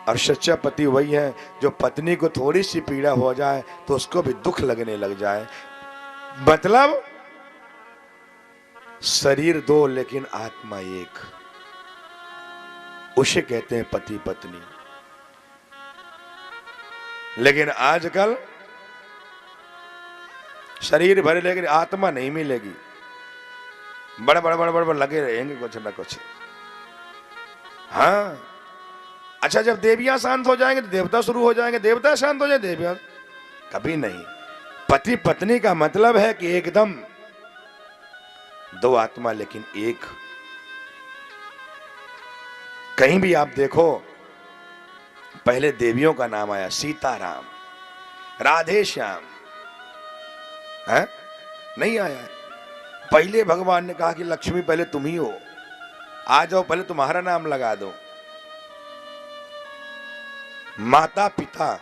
और सच्चा पति वही है जो पत्नी को थोड़ी सी पीड़ा हो जाए तो उसको भी दुख लगने लग जाए। मतलब शरीर दो लेकिन आत्मा एक, उसे कहते हैं पति पत्नी। लेकिन आजकल शरीर भरे लेकिन आत्मा नहीं मिलेगी। बड़े बड़े बड़े बड़े लगे रहेंगे कुछ ना कुछ। हाँ, अच्छा जब देवियां शांत हो जाएंगे तो देवता शुरू हो जाएंगे, देवता शांत हो जाए देवियां, कभी नहीं। पति पत्नी का मतलब है कि एकदम दो आत्मा लेकिन एक। कहीं भी आप देखो पहले देवियों का नाम आया, सीताराम, राधे श्याम, है नहीं आया। पहले भगवान ने कहा कि लक्ष्मी पहले तुम ही हो, आ जाओ पहले तुम्हारा नाम लगा दो। माता पिता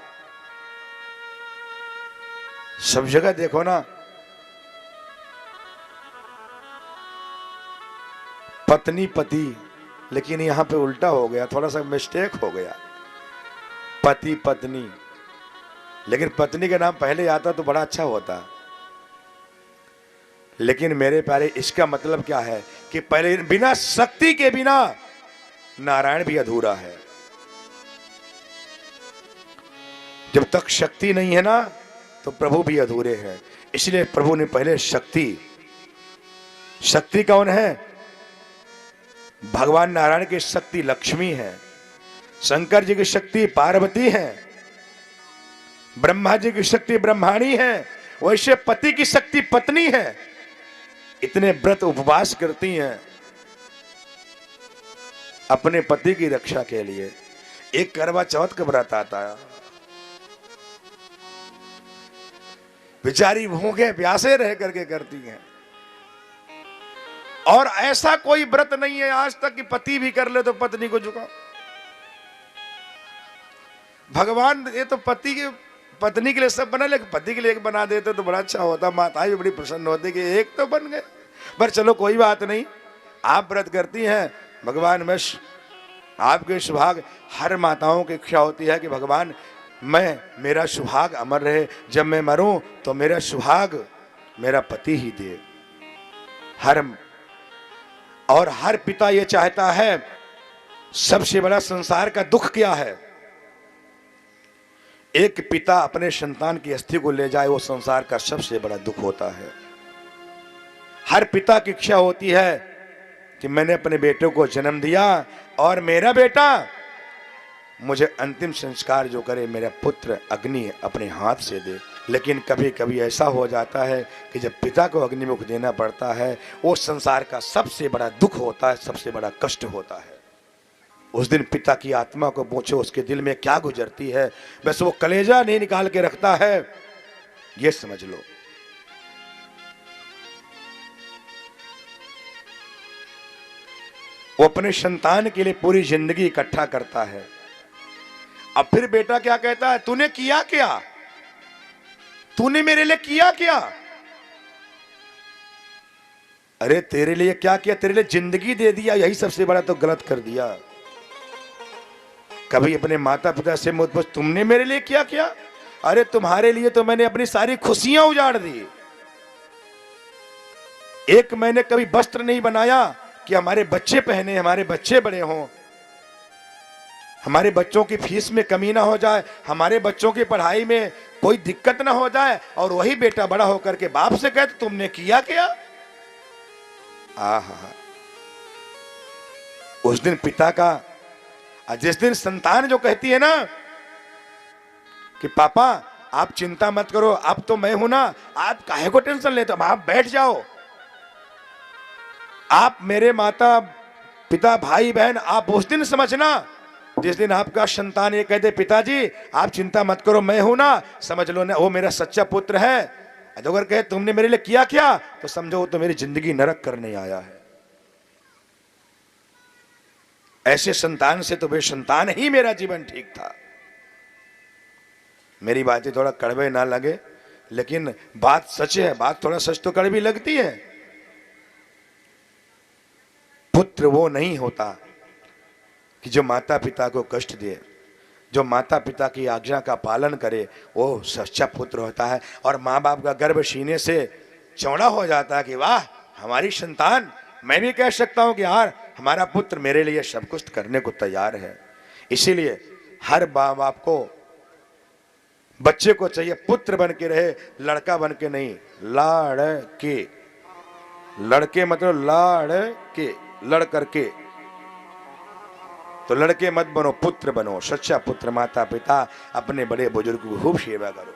सब जगह देखो ना, पत्नी पति, लेकिन यहां पे उल्टा हो गया, थोड़ा सा मिस्टेक हो गया, पति पत्नी। लेकिन पत्नी का नाम पहले आता तो बड़ा अच्छा होता। लेकिन मेरे प्यारे इसका मतलब क्या है कि पहले बिना शक्ति के बिना नारायण भी अधूरा है। जब तक शक्ति नहीं है ना तो प्रभु भी अधूरे हैं। इसलिए प्रभु ने पहले शक्ति, शक्ति कौन है? भगवान नारायण की शक्ति लक्ष्मी है, शंकर जी की शक्ति पार्वती है, ब्रह्मा जी की शक्ति ब्रह्माणी है, वैसे पति की शक्ति पत्नी है। इतने व्रत उपवास करती हैं अपने पति की रक्षा के लिए। एक करवा चौथ का व्रत आता है, बेचारी भूखे प्यासे रह करके करती हैं। और ऐसा कोई व्रत नहीं है आज तक कि पति भी कर ले तो पत्नी को झुकाओ। भगवान ये तो पति के पत्नी के लिए सब बना, लेकिन पति के लिए एक बना देते तो बड़ा अच्छा होता। माताएं भी बड़ी प्रसन्न होती कि एक तो बन गए। पर चलो कोई बात नहीं, आप व्रत करती हैं, भगवान में आपके सुहाग, हर माताओं की इच्छा होती है कि भगवान मेरा सुहाग अमर रहे, जब मैं मरूं तो मेरा सुहाग मेरा पति ही दे। हर पिता ये चाहता है। सबसे बड़ा संसार का दुख क्या है? एक पिता अपने संतान की अस्थि को ले जाए, वो संसार का सबसे बड़ा दुख होता है। हर पिता की इच्छा होती है कि मैंने अपने बेटे को जन्म दिया और मेरा बेटा मुझे अंतिम संस्कार जो करे, मेरा पुत्र अग्नि अपने हाथ से दे। लेकिन कभी कभी ऐसा हो जाता है कि जब पिता को अग्निमुख देना पड़ता है, वो संसार का सबसे बड़ा दुख होता है, सबसे बड़ा कष्ट होता है। उस दिन पिता की आत्मा को पूछो उसके दिल में क्या गुजरती है, बस वो कलेजा नहीं निकाल के रखता है, ये समझ लो। वो अपने संतान के लिए पूरी जिंदगी इकट्ठा करता है। अब फिर बेटा क्या कहता है, तूने किया क्या, तूने मेरे लिए किया क्या? अरे तेरे लिए क्या किया, तेरे लिए जिंदगी दे दिया, यही सबसे बड़ा तो गलत कर दिया। कभी अपने माता पिता से मत पूछ तुमने मेरे लिए क्या किया? अरे तुम्हारे लिए तो मैंने अपनी सारी खुशियां उजाड़ दी। एक मैंने कभी वस्त्र नहीं बनाया कि हमारे बच्चे पहने, हमारे बच्चे बड़े हों, हमारे बच्चों की फीस में कमी ना हो जाए, हमारे बच्चों की पढ़ाई में कोई दिक्कत ना हो जाए। और वही बेटा बड़ा होकर के बाप से कहते तुमने किया क्या? आहा, उस दिन पिता का, जिस दिन संतान जो कहती है ना कि पापा आप चिंता मत करो, अब तो मैं हूं ना, आप काहे को टेंशन लेते हो, आप बैठ जाओ, आप मेरे माता पिता भाई बहन, आप उस दिन समझना जिस दिन आपका संतान ये कहते पिताजी आप चिंता मत करो मैं हूं ना, समझ लो ना वो मेरा सच्चा पुत्र है। अगर कहे तुमने मेरे लिए किया क्या, तो समझो वो तो मेरी जिंदगी नरक करने आया है। ऐसे संतान से तो वे संतान ही मेरा जीवन ठीक था। मेरी बातें थोड़ा कड़वे ना लगे, लेकिन बात सच है, बात थोड़ा सच तो कड़वी लगती है। पुत्र वो नहीं होता कि जो माता पिता को कष्ट दे। जो माता पिता की आज्ञा का पालन करे वो सच्चा पुत्र होता है। और माँ बाप का गर्भ सीने से चौड़ा हो जाता है कि वाह हमारी संतान, मैं भी कह सकता हूँ कि यार हमारा पुत्र मेरे लिए सब कुछ करने को तैयार है। इसीलिए हर माँ बाप को बच्चे को चाहिए पुत्र बन के रहे, लड़का बन के नहीं। लाड़के, लड़के मतलब लाड़के, लड़ करके। तो लड़के मत बनो, पुत्र बनो, सच्चा पुत्र। माता पिता अपने बड़े बुजुर्ग को खूब सेवा करो।